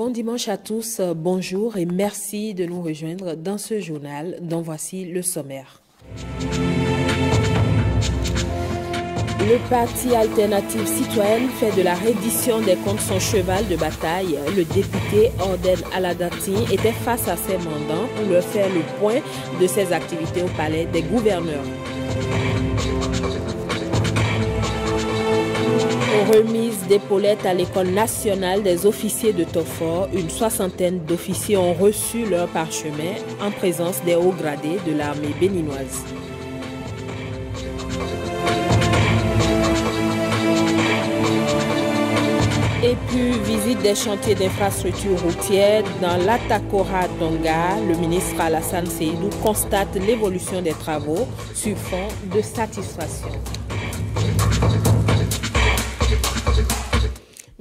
Bon dimanche à tous, bonjour et merci de nous rejoindre dans ce journal dont voici le sommaire. Le parti Alternative Citoyenne fait de la reddition des comptes son cheval de bataille. Le député Orden Aladati était face à ses mandants pour leur faire le point de ses activités au palais des gouverneurs. Remise d'épaulettes à l'École nationale des officiers de Tofor, une soixantaine d'officiers ont reçu leur parchemin en présence des hauts gradés de l'armée béninoise. Et puis, visite des chantiers d'infrastructures routières dans l'Atakora Tonga. Le ministre Alassane Seydou constate l'évolution des travaux sur fond de satisfaction.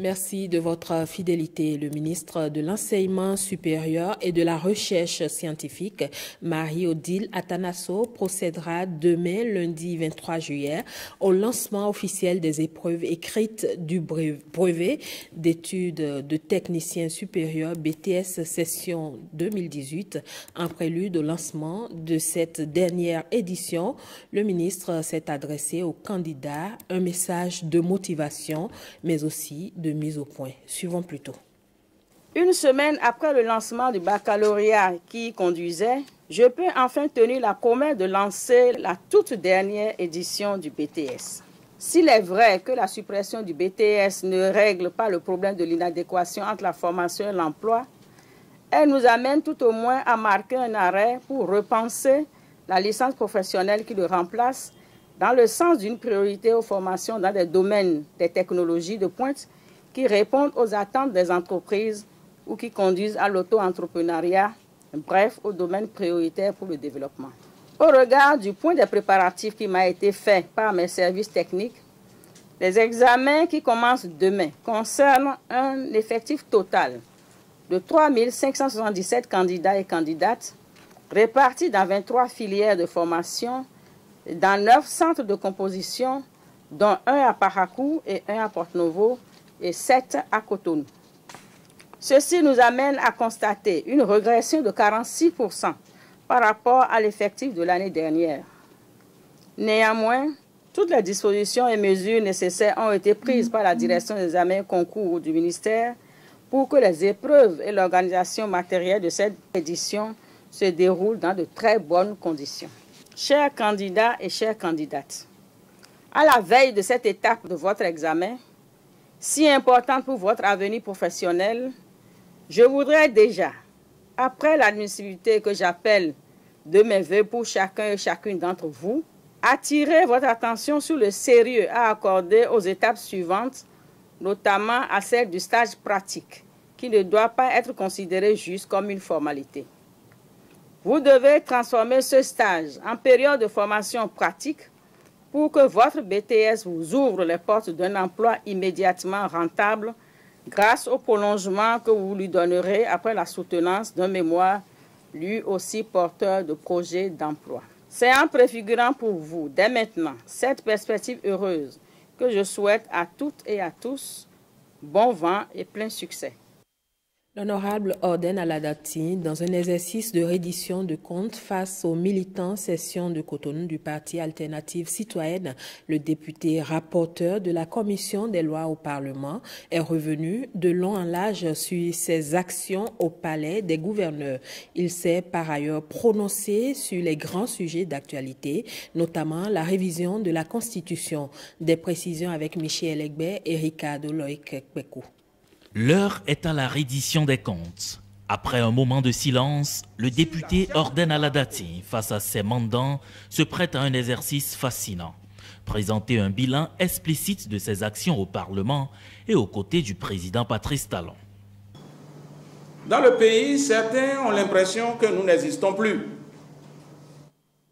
Merci de votre fidélité. Le ministre de l'Enseignement supérieur et de la Recherche scientifique, Marie-Odile Atanasso, procédera demain, lundi 23 juillet, au lancement officiel des épreuves écrites du brevet d'études de technicien supérieur BTS session 2018. En prélude au lancement de cette dernière édition, le ministre s'est adressé aux candidats, un message de motivation, mais aussi de mise au point. Suivons plutôt. Une semaine après le lancement du baccalauréat qui y conduisait, je peux enfin tenir la promesse de lancer la toute dernière édition du BTS. S'il est vrai que la suppression du BTS ne règle pas le problème de l'inadéquation entre la formation et l'emploi, elle nous amène tout au moins à marquer un arrêt pour repenser la licence professionnelle qui le remplace dans le sens d'une priorité aux formations dans des domaines des technologies de pointe qui répondent aux attentes des entreprises ou qui conduisent à l'auto-entrepreneuriat, bref, aux domaines prioritaires pour le développement. Au regard du point des préparatifs qui m'a été fait par mes services techniques, les examens qui commencent demain concernent un effectif total de 3 577 candidats et candidates répartis dans 23 filières de formation dans 9 centres de composition, dont un à Parakou et un à Porto-Novo, et 7 à Cotonou. Ceci nous amène à constater une régression de 46% par rapport à l'effectif de l'année dernière. Néanmoins, toutes les dispositions et mesures nécessaires ont été prises par la direction des examens et concours du ministère pour que les épreuves et l'organisation matérielle de cette édition se déroulent dans de très bonnes conditions. Chers candidats et chères candidates, à la veille de cette étape de votre examen, si importante pour votre avenir professionnel, je voudrais déjà, après l'admissibilité que j'appelle de mes vœux pour chacun et chacune d'entre vous, attirer votre attention sur le sérieux à accorder aux étapes suivantes, notamment à celle du stage pratique, qui ne doit pas être considéré juste comme une formalité. Vous devez transformer ce stage en période de formation pratique pour que votre BTS vous ouvre les portes d'un emploi immédiatement rentable grâce au prolongement que vous lui donnerez après la soutenance d'un mémoire lui aussi porteur de projets d'emploi. C'est en préfigurant pour vous, dès maintenant, cette perspective heureuse que je souhaite à toutes et à tous bon vent et plein succès. L'honorable Orden Aladati, dans un exercice de reddition de comptes face aux militants session de Cotonou du parti Alternative Citoyenne, le député rapporteur de la commission des lois au Parlement est revenu de long en large sur ses actions au palais des gouverneurs. Il s'est par ailleurs prononcé sur les grands sujets d'actualité, notamment la révision de la Constitution. Des précisions avec Michel Egbe et Ricardo Loïc-Kpekou. L'heure est à la reddition des comptes. Après un moment de silence, le député Orden Aladati, face à ses mandants, se prête à un exercice fascinant. Présenter un bilan explicite de ses actions au Parlement et aux côtés du président Patrice Talon. Dans le pays, certains ont l'impression que nous n'existons plus.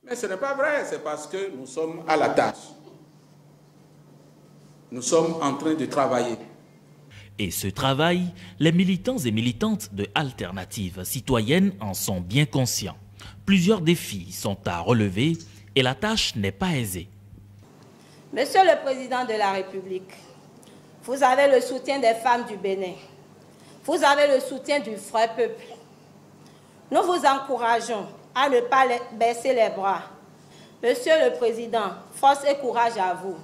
Mais ce n'est pas vrai, c'est parce que nous sommes à la tâche. Nous sommes en train de travailler. Et ce travail, les militants et militantes de Alternative Citoyenne en sont bien conscients. Plusieurs défis sont à relever et la tâche n'est pas aisée. Monsieur le Président de la République, vous avez le soutien des femmes du Bénin. vous avez le soutien du vrai peuple. Nous vous encourageons à ne pas baisser les bras. Monsieur le Président, force et courage à vous.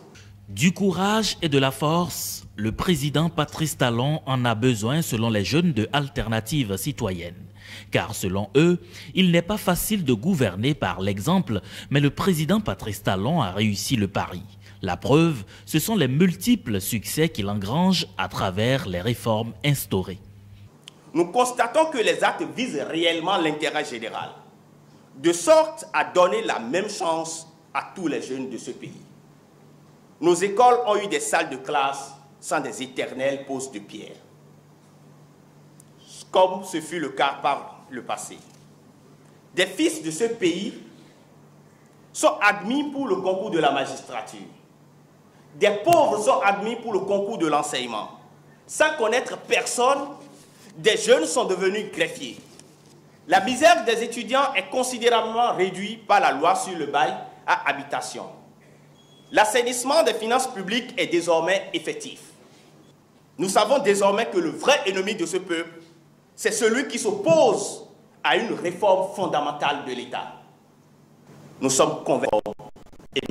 Du courage et de la force, le président Patrice Talon en a besoin selon les jeunes de Alternative Citoyenne. Car selon eux, il n'est pas facile de gouverner par l'exemple, mais le président Patrice Talon a réussi le pari. La preuve, ce sont les multiples succès qu'il engrange à travers les réformes instaurées. Nous constatons que les actes visent réellement l'intérêt général, de sorte à donner la même chance à tous les jeunes de ce pays. Nos écoles ont eu des salles de classe sans des éternelles poses de pierre, comme ce fut le cas par le passé. Des fils de ce pays sont admis pour le concours de la magistrature. Des pauvres sont admis pour le concours de l'enseignement. Sans connaître personne, des jeunes sont devenus greffiers. La misère des étudiants est considérablement réduite par la loi sur le bail à habitation. L'assainissement des finances publiques est désormais effectif. Nous savons désormais que le vrai ennemi de ce peuple, c'est celui qui s'oppose à une réforme fondamentale de l'État. Nous sommes convaincus et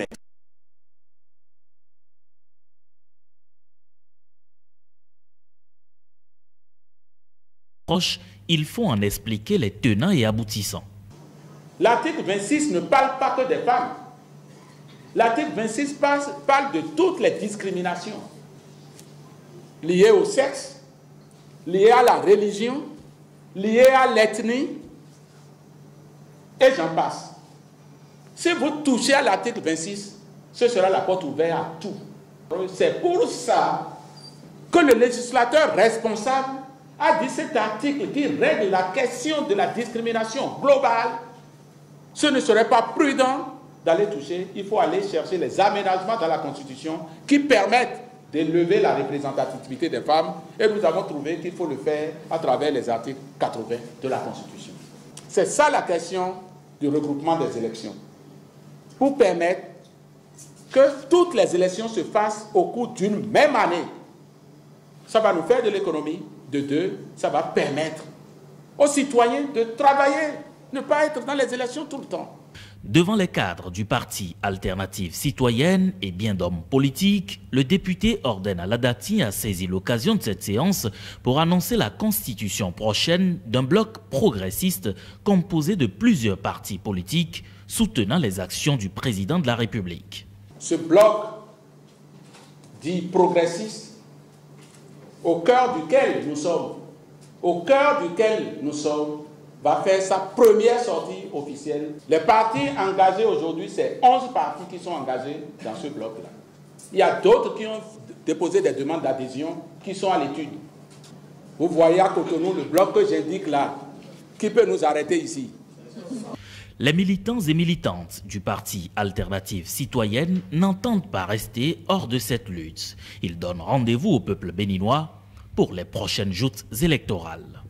il faut en expliquer les tenants et aboutissants. L'article 26 ne parle pas que des femmes. L'article 26 parle de toutes les discriminations liées au sexe, liées à la religion, liées à l'ethnie, et j'en passe. Si vous touchez à l'article 26, ce sera la porte ouverte à tout. C'est pour ça que le législateur responsable a dit cet article qui règle la question de la discrimination globale. Ce ne serait pas prudent d'aller toucher. Il faut aller chercher les aménagements dans la Constitution qui permettent d'élever la représentativité des femmes. Et nous avons trouvé qu'il faut le faire à travers les articles 80 de la Constitution. C'est ça la question du regroupement des élections. Pour permettre que toutes les élections se fassent au cours d'une même année. Ça va nous faire de l'économie. De deux, ça va permettre aux citoyens de travailler, ne pas être dans les élections tout le temps. Devant les cadres du parti Alternative Citoyenne et bien d'hommes politiques, le député Orden Aladati a saisi l'occasion de cette séance pour annoncer la constitution prochaine d'un bloc progressiste composé de plusieurs partis politiques soutenant les actions du président de la République. Ce bloc dit progressiste, au cœur duquel nous sommes, va faire sa première sortie officielle. Les partis engagés aujourd'hui, c'est 11 partis qui sont engagés dans ce bloc-là. Il y a d'autres qui ont déposé des demandes d'adhésion qui sont à l'étude. Vous voyez à Cotonou le bloc que j'indique là. Qui peut nous arrêter ici? Les militants et militantes du parti Alternative Citoyenne n'entendent pas rester hors de cette lutte. Ils donnent rendez-vous au peuple béninois pour les prochaines joutes électorales.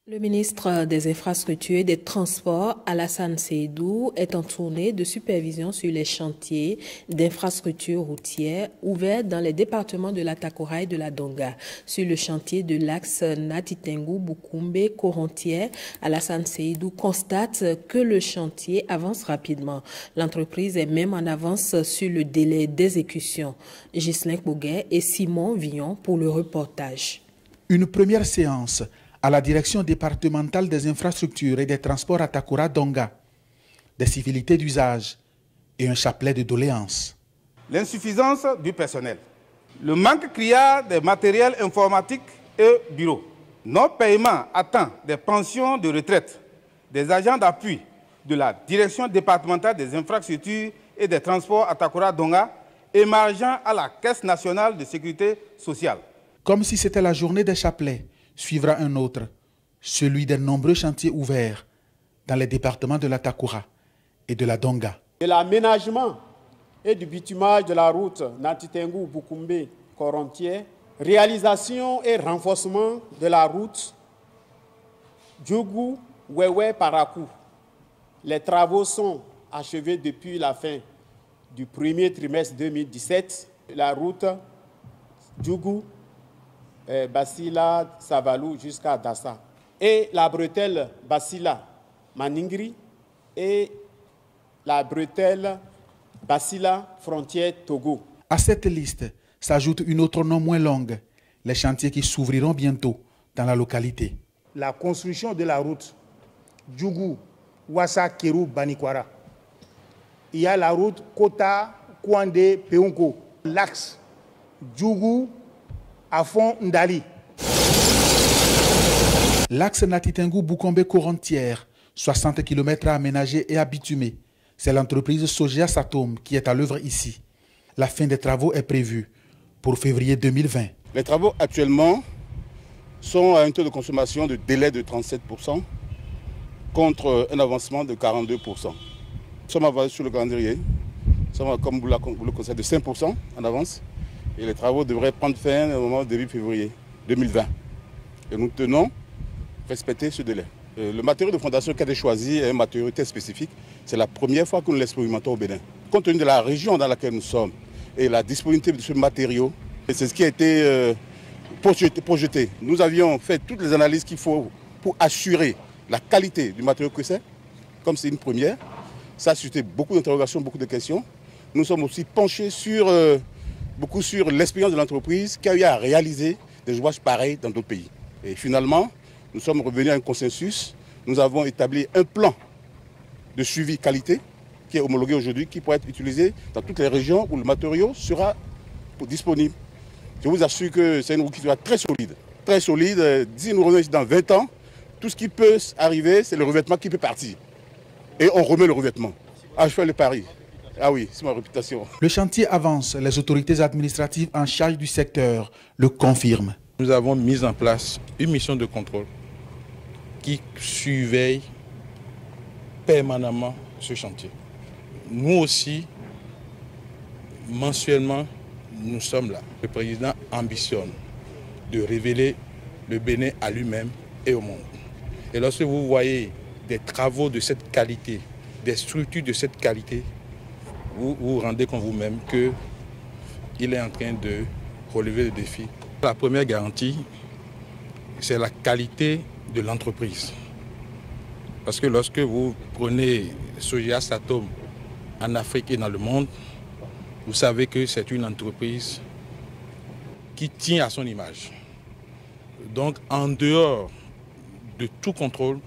Le ministre des Infrastructures et des Transports, Alassane Seydou, est en tournée de supervision sur les chantiers d'infrastructures routières ouverts dans les départements de la Takora et de la Donga. Sur le chantier de l'axe Natitengu-Bukumbe-Korontière, Alassane Seydou constate que le chantier avance rapidement. L'entreprise est même en avance sur le délai d'exécution. Ghislain Boguet et Simon Villon pour le reportage. Une première séance à la direction départementale des infrastructures et des transports à Takora-Donga, des civilités d'usage et un chapelet de doléances. L'insuffisance du personnel, le manque criard des matériels informatiques et bureaux, non-paiement à temps des pensions de retraite, des agents d'appui de la direction départementale des infrastructures et des transports à Takora-Donga émargeant à la Caisse nationale de sécurité sociale. Comme si c'était la journée des chapelets, suivra un autre, celui des nombreux chantiers ouverts dans les départements de la Takora et de la Donga. De l'aménagement et du bitumage de la route Natitengu-Bukumbe-Korontière, réalisation et renforcement de la route Djougou-Wewe-Parakou. Les travaux sont achevés depuis la fin du premier trimestre 2017. La route Djougou Basila, Savalou jusqu'à Dassa. Et la bretelle Basila, Maningri et la bretelle Basila, frontière Togo. À cette liste s'ajoute une autre non moins longue, les chantiers qui s'ouvriront bientôt dans la localité. La construction de la route Djougou, Wassa, Kérou, Banikwara. Il y a la route Kota, Kouandé, Peunko. L'axe Djougou, Afon, Ndali. L'axe Natitengou-Boukombe-Corontière, 60 km à aménager et à bitumer. C'est l'entreprise Sogea Satom qui est à l'œuvre ici. La fin des travaux est prévue pour février 2020. Les travaux actuellement sont à un taux de consommation de délai de 37% contre un avancement de 42%. Nous sommes avancés sur le calendrier. Nous sommes, comme vous le constatez, de 5% en avance. Et les travaux devraient prendre fin au moment début février 2020. Et nous tenons à respecter ce délai. Le matériau de fondation qui a été choisi est un matériau très spécifique. C'est la première fois que nous l'expérimentons au Bénin. Compte tenu de la région dans laquelle nous sommes et la disponibilité de ce matériau, c'est ce qui a été projeté. Nous avions fait toutes les analyses qu'il faut pour assurer la qualité du matériau que c'est. Comme c'est une première, ça a suscité beaucoup d'interrogations, beaucoup de questions. Nous sommes aussi penchés beaucoup sur l'expérience de l'entreprise qui a eu à réaliser des ouvrages pareils dans d'autres pays. Et finalement, nous sommes revenus à un consensus. Nous avons établi un plan de suivi qualité qui est homologué aujourd'hui, qui pourra être utilisé dans toutes les régions où le matériau sera disponible. Je vous assure que c'est une route qui sera très solide. Très solide. Si nous revenons ici dans 20 ans, tout ce qui peut arriver, c'est le revêtement qui peut partir. Et on remet le revêtement. Ah, je fais le pari. Ah oui, c'est ma réputation. Le chantier avance. Les autorités administratives en charge du secteur le confirment. Nous avons mis en place une mission de contrôle qui surveille permanemment ce chantier. Nous aussi, mensuellement, nous sommes là. Le président ambitionne de révéler le Bénin à lui-même et au monde. Et lorsque vous voyez des travaux de cette qualité, des structures de cette qualité, vous vous rendez compte vous-même qu'il est en train de relever le défi. La première garantie, c'est la qualité de l'entreprise. Parce que lorsque vous prenez Sogea Satom en Afrique et dans le monde, vous savez que c'est une entreprise qui tient à son image. Donc, en dehors de tout contrôle,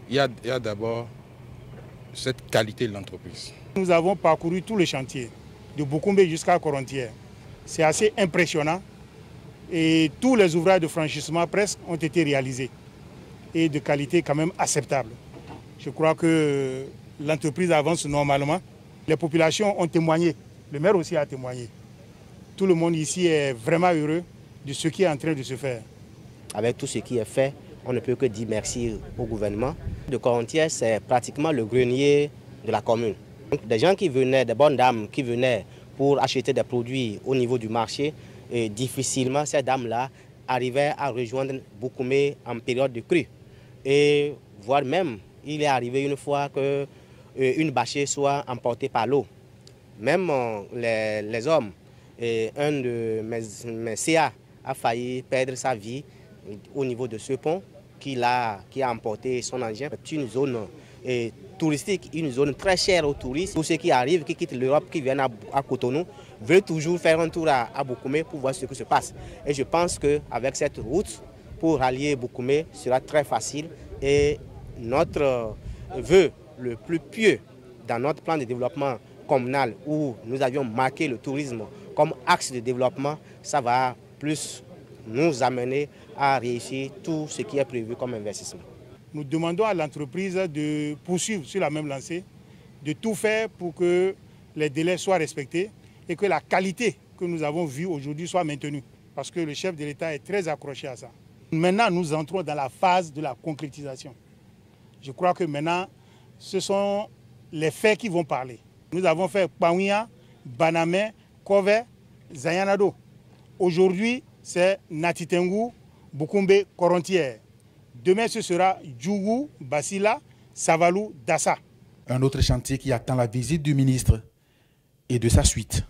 il y a d'abord cette qualité de l'entreprise. Nous avons parcouru tout le chantier, de Boukombe jusqu'à Corontière. C'est assez impressionnant et tous les ouvrages de franchissement presque ont été réalisés et de qualité quand même acceptable. Je crois que l'entreprise avance normalement. Les populations ont témoigné, le maire aussi a témoigné. Tout le monde ici est vraiment heureux de ce qui est en train de se faire. Avec tout ce qui est fait, on ne peut que dire merci au gouvernement. De Corontière, c'est pratiquement le grenier de la commune. Donc, des gens qui venaient, des bonnes dames qui venaient pour acheter des produits au niveau du marché, et difficilement ces dames-là arrivaient à rejoindre Boukoumé en période de crue. Et voire même, il est arrivé une fois qu'une bâchée soit emportée par l'eau. Même les hommes, et un de mes CA a failli perdre sa vie au niveau de ce pont qui a emporté son engin. C'est une zone touristique, une zone très chère aux touristes. Tous ceux qui arrivent, qui quittent l'Europe, qui viennent à Cotonou, veulent toujours faire un tour à Boukoumé pour voir ce qui se passe. Et je pense qu'avec cette route, pour rallier Boukoumé sera très facile. Et notre vœu le plus pieux dans notre plan de développement communal où nous avions marqué le tourisme comme axe de développement, ça va plus nous amener à réussir tout ce qui est prévu comme investissement. Nous demandons à l'entreprise de poursuivre sur la même lancée, de tout faire pour que les délais soient respectés et que la qualité que nous avons vue aujourd'hui soit maintenue. Parce que le chef de l'État est très accroché à ça. Maintenant, nous entrons dans la phase de la concrétisation. Je crois que maintenant, ce sont les faits qui vont parler. Nous avons fait Paouia, Banamé, Kové, Zayanado. Aujourd'hui, c'est Natitengou, Boukombe, Corontière. Demain, ce sera Djougou, Basila, Savalou, Dassa. Un autre chantier qui attend la visite du ministre et de sa suite.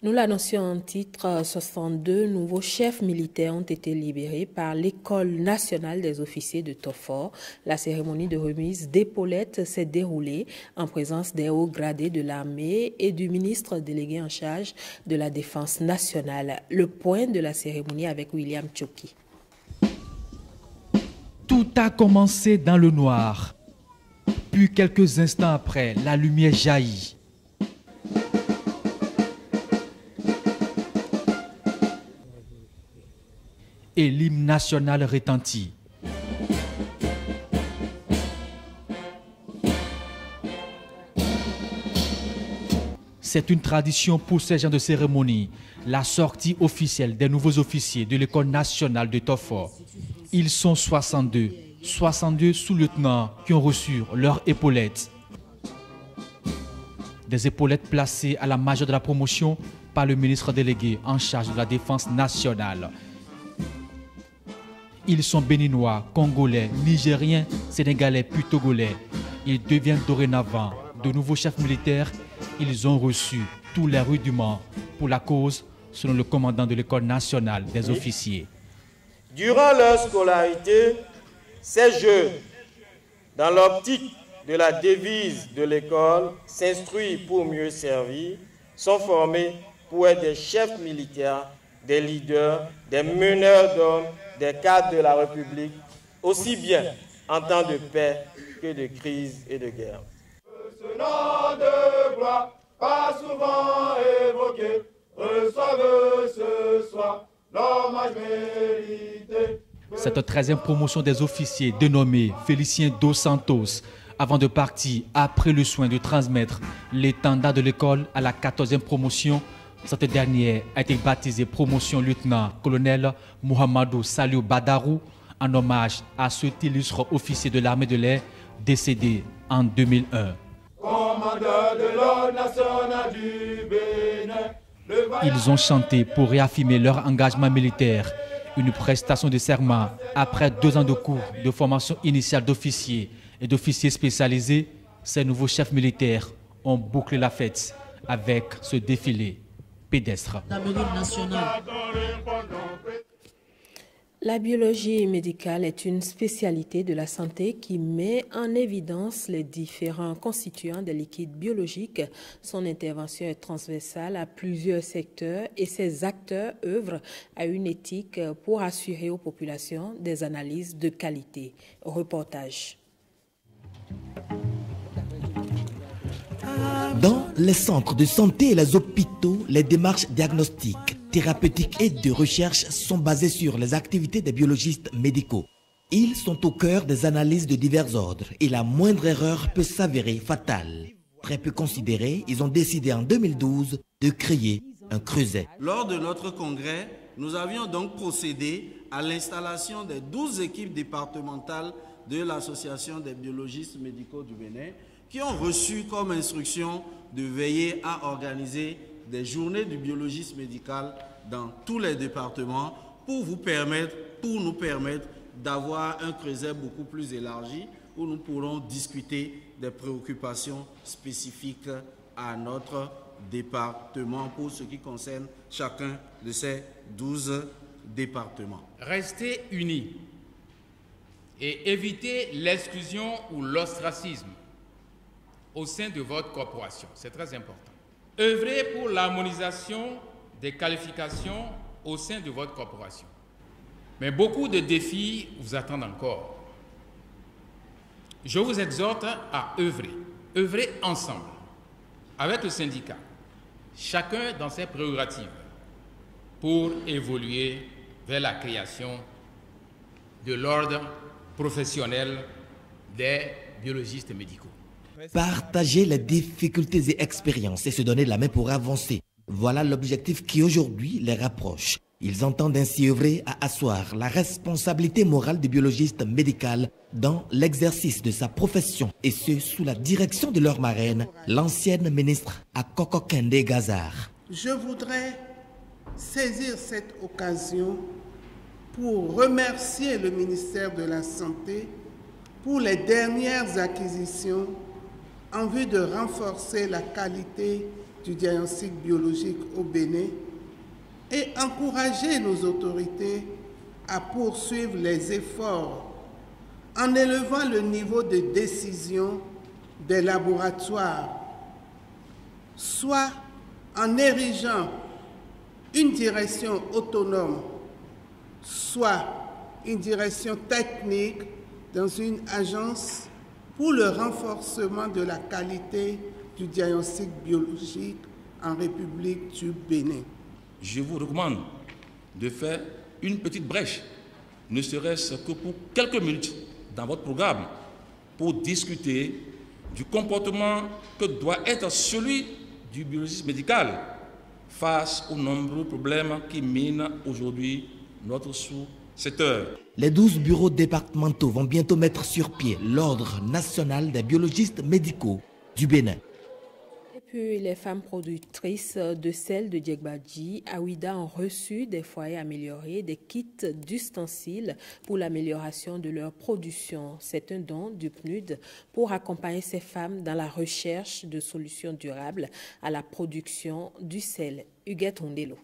Nous l'annoncions en titre, 62 nouveaux chefs militaires ont été libérés par l'École nationale des officiers de Tofor. La cérémonie de remise d'épaulettes s'est déroulée en présence des hauts gradés de l'armée et du ministre délégué en charge de la Défense nationale. Le point de la cérémonie avec William Tchoki. Tout a commencé dans le noir. Puis quelques instants après, la lumière jaillit. Et l'hymne national retentit. C'est une tradition pour ces gens de cérémonie, la sortie officielle des nouveaux officiers de l'École nationale de Tofor. Ils sont 62 sous-lieutenants qui ont reçu leurs épaulettes. Des épaulettes placées à la majeure de la promotion par le ministre délégué en charge de la Défense nationale. Ils sont béninois, congolais, nigériens, sénégalais puis togolais. Ils deviennent dorénavant de nouveaux chefs militaires. Ils ont reçu tous les rudiments pour la cause, selon le commandant de l'École nationale des officiers. Durant leur scolarité, ces jeunes, dans l'optique de la devise de l'école, s'instruit pour mieux servir, sont formés pour être des chefs militaires, des leaders, des meneurs d'hommes, des cadres de la République, aussi bien en temps de paix que de crise et de guerre. Ce nom de gloire, pas souvent évoqué, reçoivent ce soir l'hommage mérité. Cette 13e promotion des officiers dénommée Félicien Dos Santos, avant de partir, après le soin de transmettre l'étendard de l'école à la 14e promotion, cette dernière a été baptisée promotion lieutenant-colonel Mohamedou Saliou Badarou en hommage à cet illustre officier de l'armée de l'air décédé en 2001. Commandeur de l'ordre national du Bénin, ils ont chanté pour réaffirmer leur engagement militaire. Une prestation de serment après 2 ans de cours de formation initiale d'officiers et d'officiers spécialisés. Ces nouveaux chefs militaires ont bouclé la fête avec ce défilé pédestre. La biologie médicale est une spécialité de la santé qui met en évidence les différents constituants des liquides biologiques. Son intervention est transversale à plusieurs secteurs et ses acteurs œuvrent à une éthique pour assurer aux populations des analyses de qualité. Reportage. Dans les centres de santé et les hôpitaux, les démarches diagnostiques, thérapeutiques et de recherche sont basées sur les activités des biologistes médicaux. Ils sont au cœur des analyses de divers ordres et la moindre erreur peut s'avérer fatale. Très peu considérés, ils ont décidé en 2012 de créer un creuset. Lors de notre congrès, nous avions donc procédé à l'installation des 12 équipes départementales de l'Association des biologistes médicaux du Bénin qui ont reçu comme instruction de veiller à organiser des journées du biologiste médical dans tous les départements pour nous permettre d'avoir un creuset beaucoup plus élargi où nous pourrons discuter des préoccupations spécifiques à notre département pour ce qui concerne chacun de ces 12 départements. Restez unis et évitez l'exclusion ou l'ostracisme au sein de votre corporation. C'est très important. Œuvrez pour l'harmonisation des qualifications au sein de votre corporation. Mais beaucoup de défis vous attendent encore. Je vous exhorte à œuvrer ensemble, avec le syndicat, chacun dans ses prérogatives, pour évoluer vers la création de l'ordre professionnel des biologistes médicaux. Partager les difficultés et expériences et se donner la main pour avancer. Voilà l'objectif qui aujourd'hui les rapproche. Ils entendent ainsi œuvrer à asseoir la responsabilité morale du biologiste médical dans l'exercice de sa profession et ce sous la direction de leur marraine, l'ancienne ministre Akoko Kende Gazar. Je voudrais saisir cette occasion pour remercier le ministère de la Santé pour les dernières acquisitions en vue de renforcer la qualité du diagnostic biologique au Bénin et encourager nos autorités à poursuivre les efforts en élevant le niveau de décision des laboratoires, soit en érigeant une direction autonome, soit une direction technique dans une agence pour le renforcement de la qualité du diagnostic biologique en République du Bénin. Je vous recommande de faire une petite brèche, ne serait-ce que pour quelques minutes dans votre programme, pour discuter du comportement que doit être celui du biologiste médical face aux nombreux problèmes qui minent aujourd'hui notre sous-secteur. Les 12 bureaux départementaux vont bientôt mettre sur pied l'Ordre national des biologistes médicaux du Bénin. Et puis, les femmes productrices de sel de Diegbadji à Ouida ont reçu des foyers améliorés, des kits d'ustensiles pour l'amélioration de leur production. C'est un don du PNUD pour accompagner ces femmes dans la recherche de solutions durables à la production du sel. Huguette Ondelo.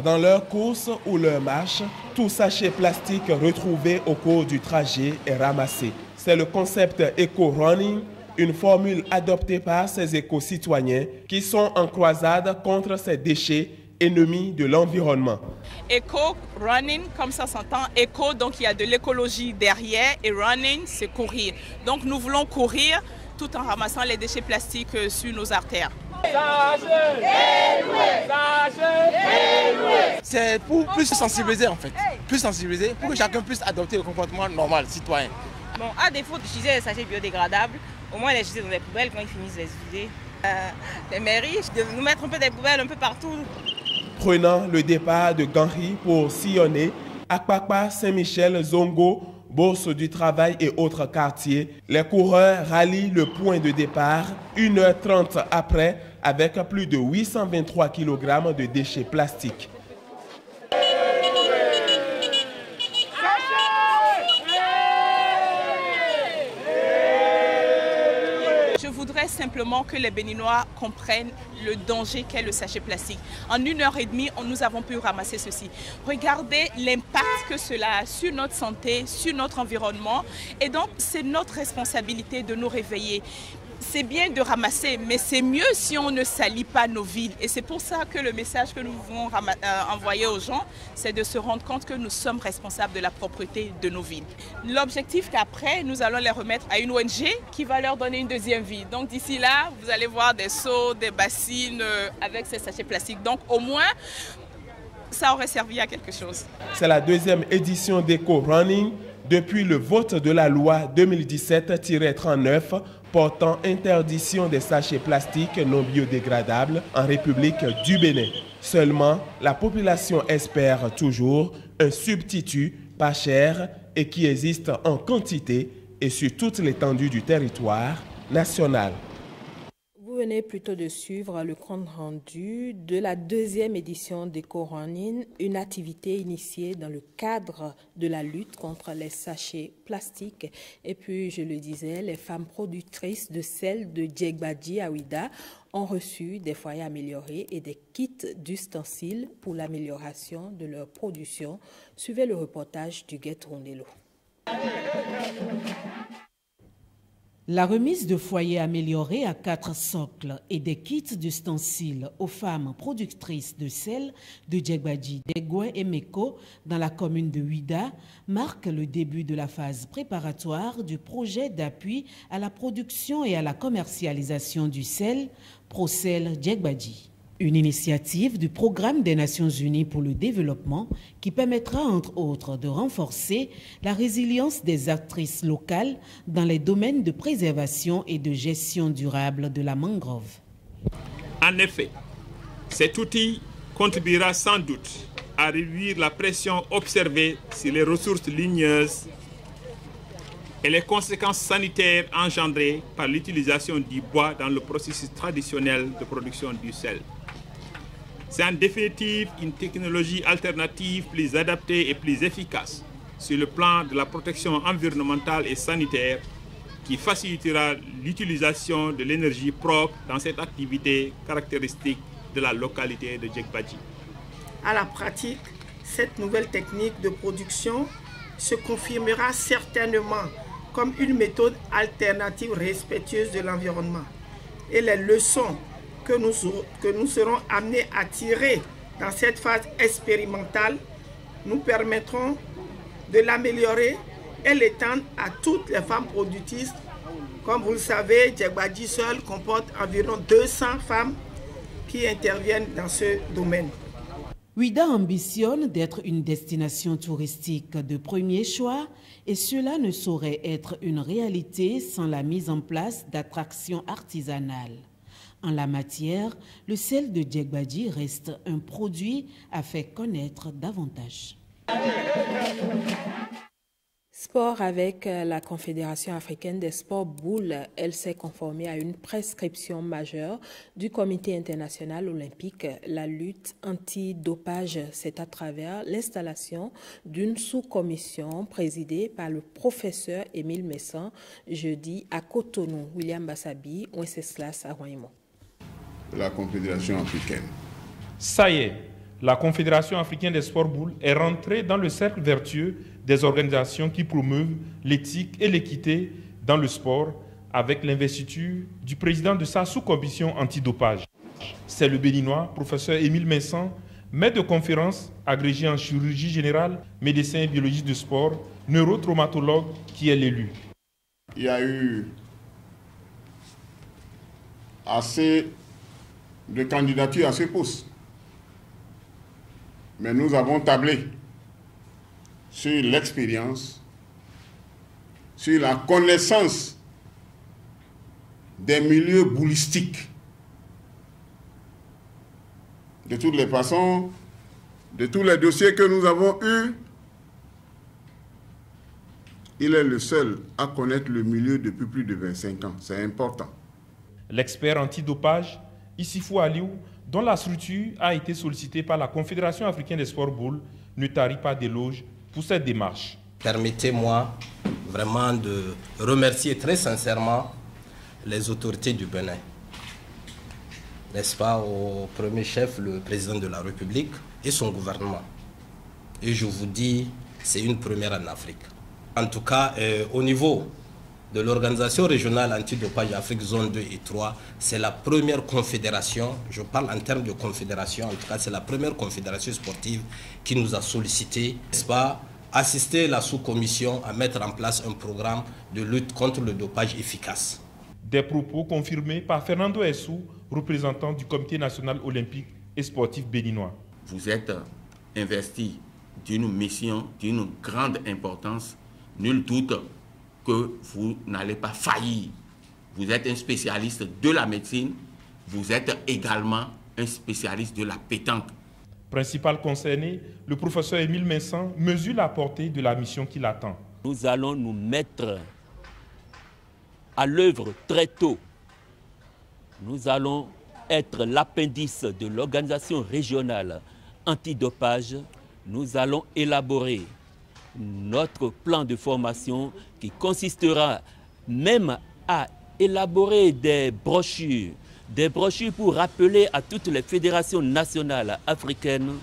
Dans leur course ou leur marche, tout sachet plastique retrouvé au cours du trajet est ramassé. C'est le concept Eco-Running, une formule adoptée par ces éco-citoyens qui sont en croisade contre ces déchets ennemis de l'environnement. Eco-Running, comme ça s'entend, éco, donc il y a de l'écologie derrière, et running, c'est courir. Donc nous voulons courir tout en ramassant les déchets plastiques sur nos artères. C'est pour plus sensibiliser en fait, plus sensibiliser pour que chacun puisse adopter le comportement normal, citoyen. Bon, à défaut d'utiliser les sachets biodégradables, au moins les jeter dans les poubelles quand ils finissent de les vider. Les mairies doivent nous mettre un peu des poubelles un peu partout. Prenant le départ de Ganri pour sillonner Akpakpa, Saint-Michel, Zongo, Bourse du Travail et autres quartiers, les coureurs rallient le point de départ 1h30 après avec plus de 823 kg de déchets plastiques. Je voudrais simplement que les Béninois comprennent le danger qu'est le sachet plastique. En 1h30, nous avons pu ramasser ceci. Regardez l'impact que cela a sur notre santé, sur notre environnement. Et donc, c'est notre responsabilité de nous réveiller. C'est bien de ramasser, mais c'est mieux si on ne salit pas nos villes. Et c'est pour ça que le message que nous voulons envoyer aux gens, c'est de se rendre compte que nous sommes responsables de la propreté de nos villes. L'objectif qu'après, nous allons les remettre à une ONG qui va leur donner une deuxième vie. Donc d'ici là, vous allez voir des seaux, des bassines avec ces sachets plastiques. Donc au moins, ça aurait servi à quelque chose. C'est la deuxième édition d'Eco-Running depuis le vote de la loi 2017-39 portant interdiction des sachets plastiques non biodégradables en République du Bénin. Seulement, la population espère toujours un substitut pas cher et qui existe en quantité et sur toute l'étendue du territoire national. Vous venez plutôt de suivre le compte rendu de la deuxième édition d'Eco-Running, une activité initiée dans le cadre de la lutte contre les sachets plastiques. Et puis, je le disais, les femmes productrices de sel de Diegbadji à Ouida ont reçu des foyers améliorés et des kits d'ustensiles pour l'amélioration de leur production. Suivez le reportage d'Huguette Ondelo. La remise de foyers améliorés à 4 socles et des kits d'ustensiles aux femmes productrices de sel de Diegbadji, Degouin et Meko dans la commune de Ouida marque le début de la phase préparatoire du projet d'appui à la production et à la commercialisation du sel, Procel Diegbadji. Une initiative du Programme des Nations Unies pour le développement qui permettra entre autres de renforcer la résilience des actrices locales dans les domaines de préservation et de gestion durable de la mangrove. En effet, cet outil contribuera sans doute à réduire la pression observée sur les ressources ligneuses et les conséquences sanitaires engendrées par l'utilisation du bois dans le processus traditionnel de production du sel. C'est en définitive une technologie alternative plus adaptée et plus efficace sur le plan de la protection environnementale et sanitaire qui facilitera l'utilisation de l'énergie propre dans cette activité caractéristique de la localité de Djegbadji. À la pratique, cette nouvelle technique de production se confirmera certainement comme une méthode alternative respectueuse de l'environnement. Et les leçons que nous serons amenés à tirer dans cette phase expérimentale nous permettront de l'améliorer et l'étendre à toutes les femmes productrices. Comme vous le savez, Djegbadji seul comporte environ 200 femmes qui interviennent dans ce domaine. Ouida ambitionne d'être une destination touristique de premier choix et cela ne saurait être une réalité sans la mise en place d'attractions artisanales. En la matière, le sel de Djegbadji reste un produit à faire connaître davantage. Sport avec la Confédération africaine des sports boules. Elle s'est conformée à une prescription majeure du Comité international olympique. La lutte anti-dopage, c'est à travers l'installation d'une sous-commission présidée par le professeur Émile Messan jeudi à Cotonou. William Bassabi, Wenceslas à Royaumont. La Confédération africaine. Ça y est, la Confédération africaine des sports boules est rentrée dans le cercle vertueux des organisations qui promeuvent l'éthique et l'équité dans le sport avec l'investiture du président de sa sous-commission antidopage. C'est le Béninois, professeur Émile Messan, maître de conférence, agrégé en chirurgie générale, médecin et biologiste de sport, neurotraumatologue qui est l'élu. Il y a eu assez de candidatures à ce poste. Mais nous avons tablé sur l'expérience, sur la connaissance des milieux boulistiques. De toutes les façons, de tous les dossiers que nous avons eus, il est le seul à connaître le milieu depuis plus de 25 ans. C'est important. L'expert antidopage, Issifou Aliou, dont la structure a été sollicitée par la Confédération africaine des sports boules, ne tarit pas d'éloges pour cette démarche. Permettez-moi vraiment de remercier très sincèrement les autorités du Bénin, n'est-ce pas, au premier chef, le président de la République et son gouvernement. Et je vous dis, c'est une première en Afrique. En tout cas, au niveau de l'organisation régionale antidopage Afrique zone 2 et 3, c'est la première confédération, je parle en termes de confédération, en tout cas c'est la première confédération sportive qui nous a sollicité, n'est-ce pas, assister la sous-commission à mettre en place un programme de lutte contre le dopage efficace. Des propos confirmés par Fernando Essou, représentant du Comité national olympique et sportif béninois. Vous êtes investi d'une mission d'une grande importance, nul doute que vous n'allez pas faillir. Vous êtes un spécialiste de la médecine, vous êtes également un spécialiste de la pétanque. Principal concerné, le professeur Émile Messan mesure la portée de la mission qui l'attend. Nous allons nous mettre à l'œuvre très tôt. Nous allons être l'appendice de l'organisation régionale antidopage. Nous allons élaborer notre plan de formation qui consistera même à élaborer des brochures pour rappeler à toutes les fédérations nationales africaines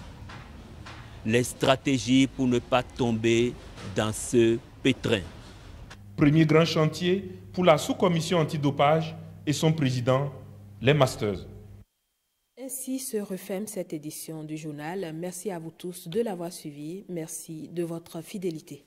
les stratégies pour ne pas tomber dans ce pétrin. Premier grand chantier pour la sous-commission antidopage et son président, les Masters. Ainsi se referme cette édition du journal. Merci à vous tous de l'avoir suivi. Merci de votre fidélité.